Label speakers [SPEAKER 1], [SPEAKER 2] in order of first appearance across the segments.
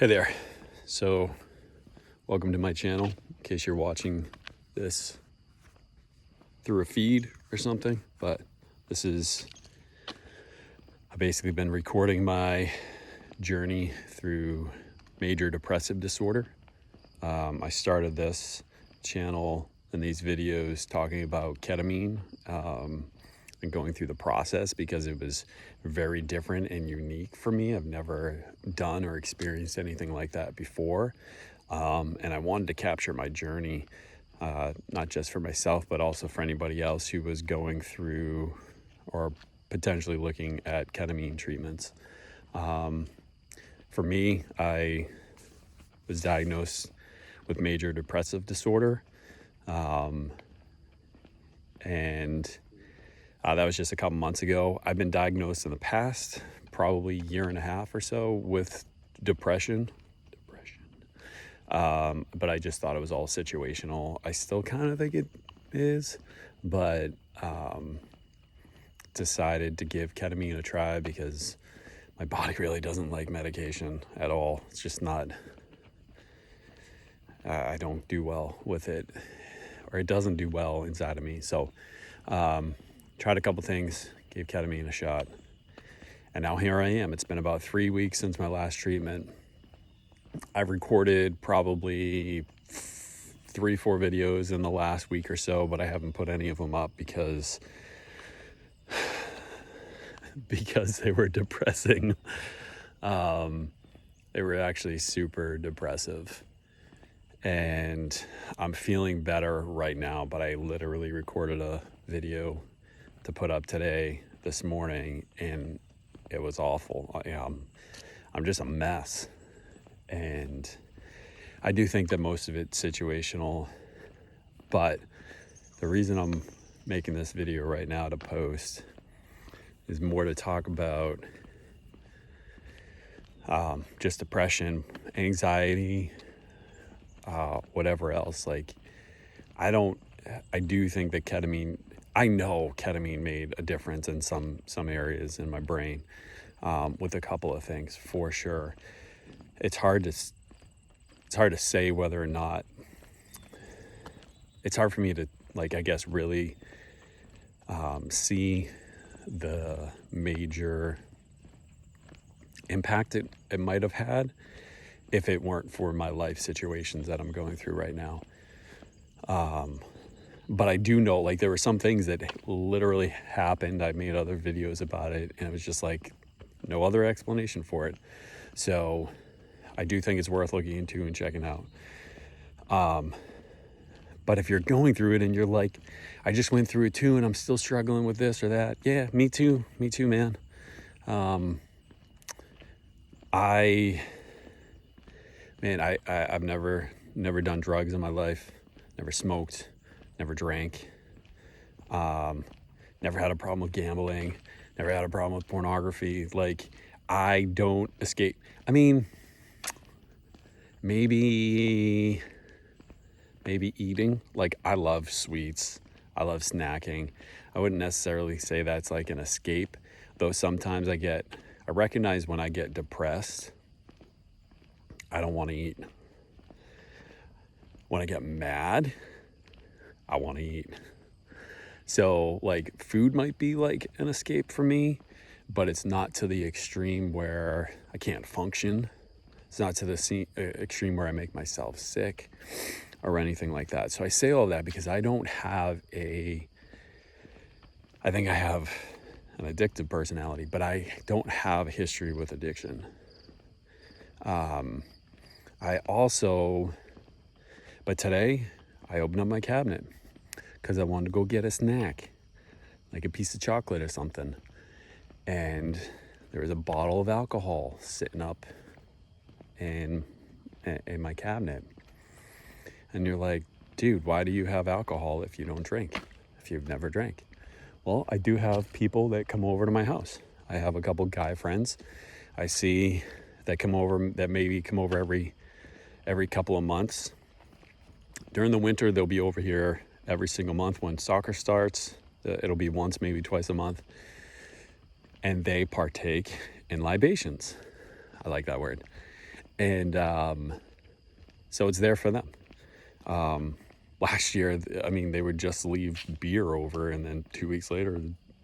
[SPEAKER 1] Hey there. So welcome to my channel, in case you're watching this through a feed or something. But I've basically been recording my journey through major depressive disorder. I started this channel and these videos talking about ketamine and going through the process because it was very different and unique for me. I've never done or experienced anything like that before. And I wanted to capture my journey, not just for myself, but also for anybody else who was going through or potentially looking at ketamine treatments. For me, I was diagnosed with major depressive disorder. And that was just a couple months ago. I've been diagnosed in the past, probably year and a half or so, with depression. But I just thought it was all situational. I still kind of think it is, but decided to give ketamine a try because my body really doesn't like medication at all. It's just not, I don't do well with it, or it doesn't do well inside of me. So tried a couple things, gave ketamine a shot, and now here I am. It's been about 3 weeks since my last treatment. I've recorded probably 3-4 videos in the last week or so, but I haven't put any of them up because they were depressing. They were actually super depressive, and I'm feeling better right now, but I literally recorded a video to put up this morning, and it was awful. I'm just a mess. And I do think that most of it's situational, but the reason I'm making this video right now to post is more to talk about just depression, anxiety, whatever else. Like, I do think that I know ketamine made a difference in some areas in my brain, with a couple of things for sure. It's hard to say whether or not, it's hard for me to, like, I guess, really see the major impact it might have had if it weren't for my life situations that I'm going through right now. But I do know, like, there were some things that literally happened. I made other videos about it, and it was just like no other explanation for it. So I do think it's worth looking into and checking out. But if you're going through it and you're like, I just went through it too and I'm still struggling with this or that. Yeah, me too, man. I've never done drugs in my life, never smoked, never drank, never had a problem with gambling, never had a problem with pornography. Like, I don't escape. I mean, maybe eating. Like, I love sweets. I love snacking. I wouldn't necessarily say that's like an escape, though sometimes I recognize when I get depressed, I don't want to eat. When I get mad, I want to eat. So, like, food might be like an escape for me, but it's not to the extreme where I can't function. It's not to the extreme where I make myself sick or anything like that. So I say all that because I think I have an addictive personality, but I don't have a history with addiction. But today I opened up my cabinet because I wanted to go get a snack, like a piece of chocolate or something. And there was a bottle of alcohol sitting up in my cabinet. And you're like, dude, why do you have alcohol if you don't drink, if you've never drank? Well, I do have people that come over to my house. I have a couple guy friends I see that maybe come over every couple of months. During the winter, they'll be over here every single month. When soccer starts, it'll be once, maybe twice a month. And they partake in libations. I like that word. And so it's there for them. Last year, I mean, they would just leave beer over and then 2 weeks later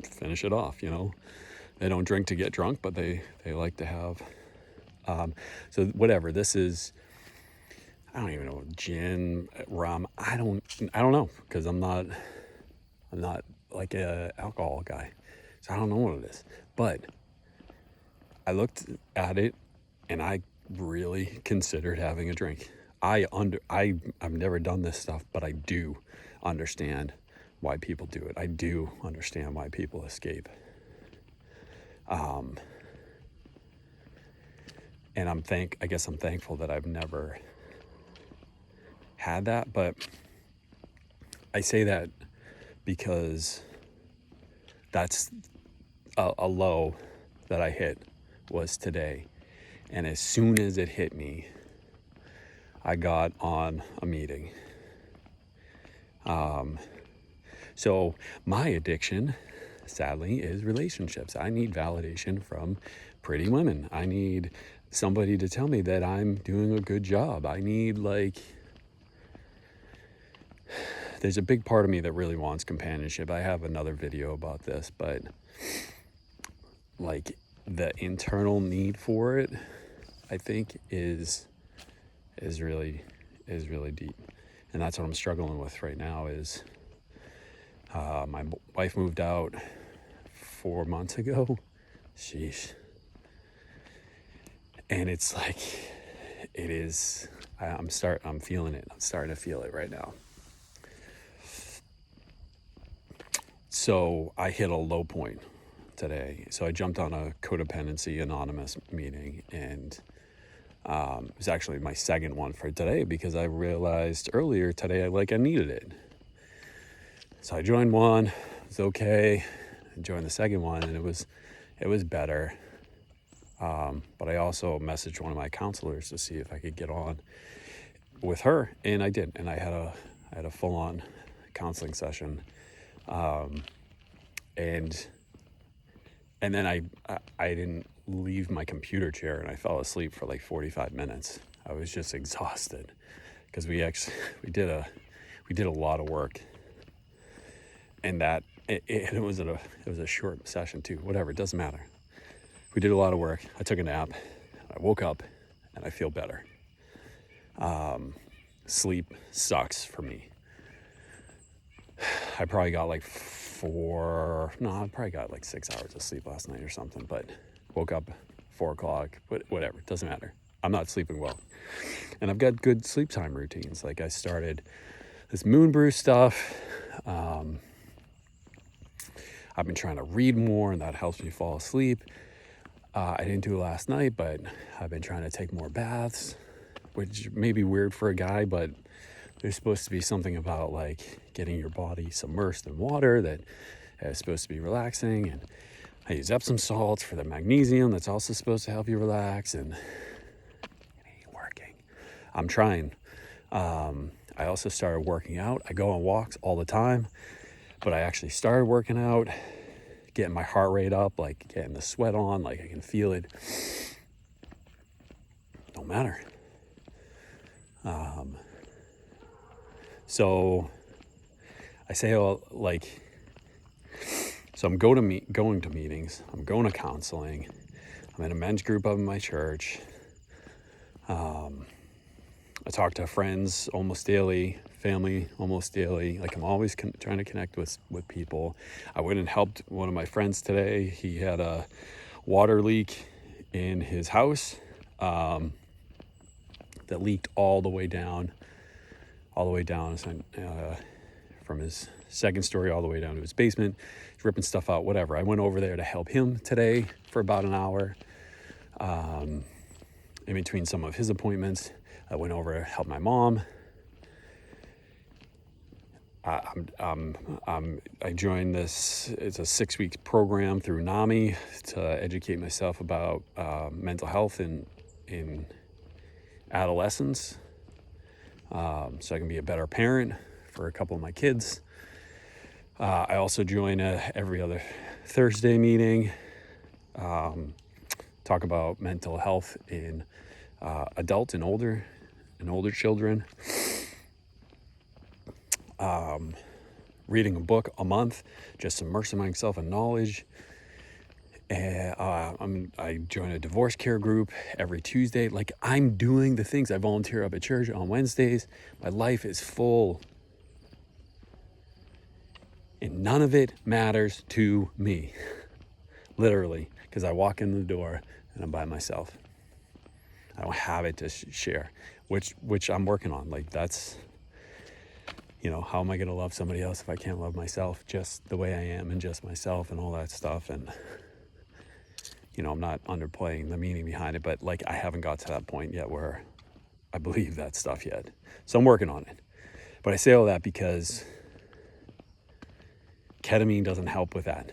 [SPEAKER 1] finish it off, you know. They don't drink to get drunk, but they like to have. So whatever, this is, I don't even know, gin, rum. I don't know, because I'm not like a alcohol guy. So I don't know what it is. But I looked at it and I really considered having a drink. I've never done this stuff, but I do understand why people do it. I do understand why people escape. And I guess I'm thankful that I've never had that, but I say that because that's a low that I hit was today. And as soon as it hit me, I got on a meeting. So my addiction, sadly, is relationships. I need validation from pretty women. I need somebody to tell me that I'm doing a good job. I need, there's a big part of me that really wants companionship. I have another video about this, but like the internal need for it, I think is really deep. And that's what I'm struggling with right now is my wife moved out 4 months ago. Sheesh. And it's like, it is, I'm feeling it. I'm starting to feel it right now. So I hit a low point today. So I jumped on a codependency anonymous meeting, and it was actually my second one for today because I realized earlier today I needed it. So I joined one, it was okay. I joined the second one, and it was better. But I also messaged one of my counselors to see if I could get on with her, and I did. And I had a full-on counseling session, and then I didn't leave my computer chair, and I fell asleep for like 45 minutes. I was just exhausted because we did a lot of work, and that it was a short session too. Whatever, it doesn't matter. We did a lot of work. I took a nap. I woke up, and I feel better. Sleep sucks for me. I probably got like 6 hours of sleep last night or something, but woke up 4 o'clock, whatever, it doesn't matter. I'm not sleeping well. And I've got good sleep time routines. Like I started this moon brew stuff. I've been trying to read more, and that helps me fall asleep. I didn't do it last night, but I've been trying to take more baths, which may be weird for a guy, but there's supposed to be something about like getting your body submersed in water that is supposed to be relaxing. And I use Epsom salts for the magnesium that's also supposed to help you relax, and it ain't working. I'm trying. I also started working out. I go on walks all the time, but I actually started working out, getting my heart rate up, like getting the sweat on, like I can feel it. Don't matter. So I say, so I'm going to meetings. I'm going to counseling. I'm in a men's group up in my church. I talk to friends almost daily, family almost daily. Like I'm always trying to connect with people. I went and helped one of my friends today. He had a water leak in his house that leaked all the way down from his second story all the way down to his basement. He's ripping stuff out, whatever. I went over there to help him today for about an hour. In between some of his appointments, I went over to help my mom. I joined this, it's a 6-week program through NAMI to educate myself about mental health in adolescence, so I can be a better parent for a couple of my kids. I also join every other Thursday meeting, talk about mental health in adult and older children. Reading a book a month, just immersing myself in knowledge. I join a divorce care group every Tuesday. Like, I'm doing the things. I volunteer up at church on Wednesdays. My life is full. And none of it matters to me. Literally, because I walk in the door and I'm by myself. I don't have it to share, which I'm working on. Like, that's, how am I going to love somebody else if I can't love myself just the way I am and just myself and all that stuff? And, I'm not underplaying the meaning behind it, but like, I haven't got to that point yet where I believe that stuff yet. So I'm working on it. But I say all that because ketamine doesn't help with that.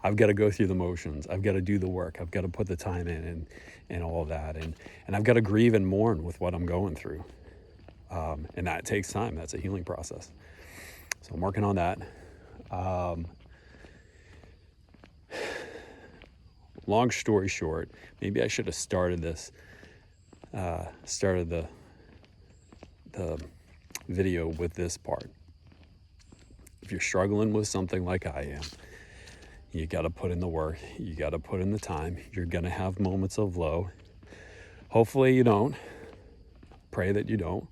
[SPEAKER 1] I've got to go through the motions. I've got to do the work. I've got to put the time in and all of that. And I've got to grieve and mourn with what I'm going through. And that takes time. That's a healing process. So I'm working on that. Long story short, maybe I should have started the video with this part. If you're struggling with something like I am, you got to put in the work. You got to put in the time. You're going to have moments of low. Hopefully you don't. Pray that you don't.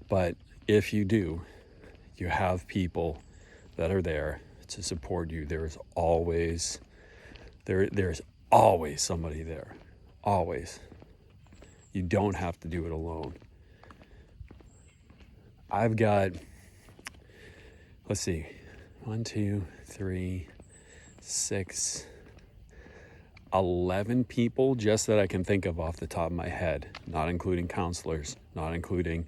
[SPEAKER 1] But if you do, you have people that are there to support you. There's always somebody there. Always. You don't have to do it alone. I've got, let's see, 1, 2, 3, 6, 11 people just that I can think of off the top of my head, not including counselors, not including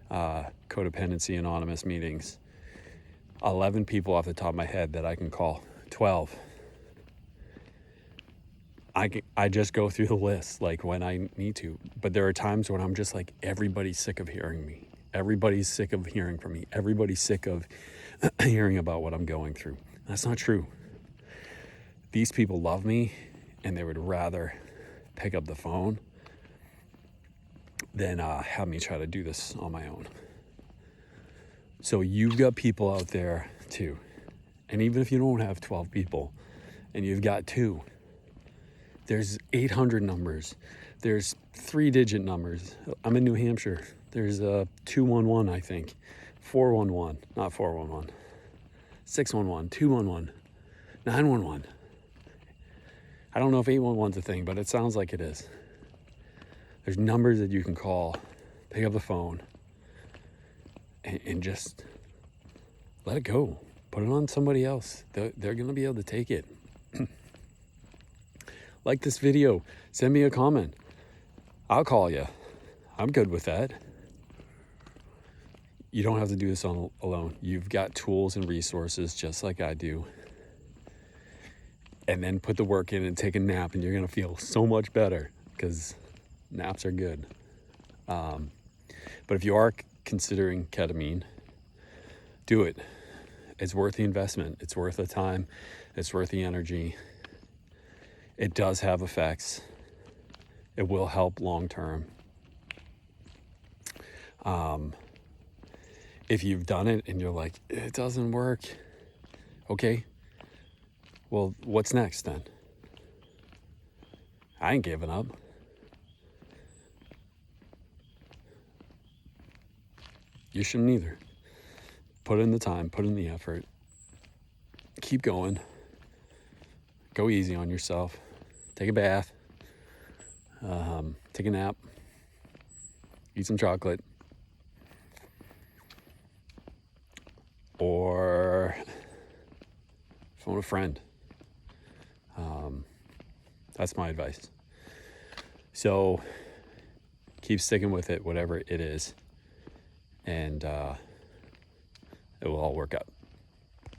[SPEAKER 1] Codependency Anonymous meetings. 11 people off the top of my head that I can call. 12. I just go through the list like when I need to, but there are times when I'm just like, everybody's sick of hearing me. Everybody's sick of hearing from me. Everybody's sick of hearing about what I'm going through. That's not true. These people love me and they would rather pick up the phone than have me try to do this on my own. So you've got people out there too. And even if you don't have 12 people and you've got 2, there's 800 numbers. There's 3-digit numbers. I'm in New Hampshire. There's 211, I think. 411, not 411. 611, 211, 911. I don't know if 811's a thing, but it sounds like it is. There's numbers that you can call, pick up the phone, and just let it go. Put it on somebody else. They're going to be able to take it. Like this video. Send me a comment. I'll call you. I'm good with that. You don't have to do this alone. You've got tools and resources just like I do. And then put the work in and take a nap, and you're going to feel so much better because naps are good. But if you are considering ketamine, do it. It's worth the investment. It's worth the time. It's worth the energy. It does have effects. It will help long term. If you've done it and you're like, it doesn't work, okay, well, what's next then? I ain't giving up. You shouldn't either. Put in the time, put in the effort. Keep going. Go easy on yourself. Take a bath. Take a nap. Eat some chocolate. Or phone a friend. That's my advice. So keep sticking with it, whatever it is, and it will all work out.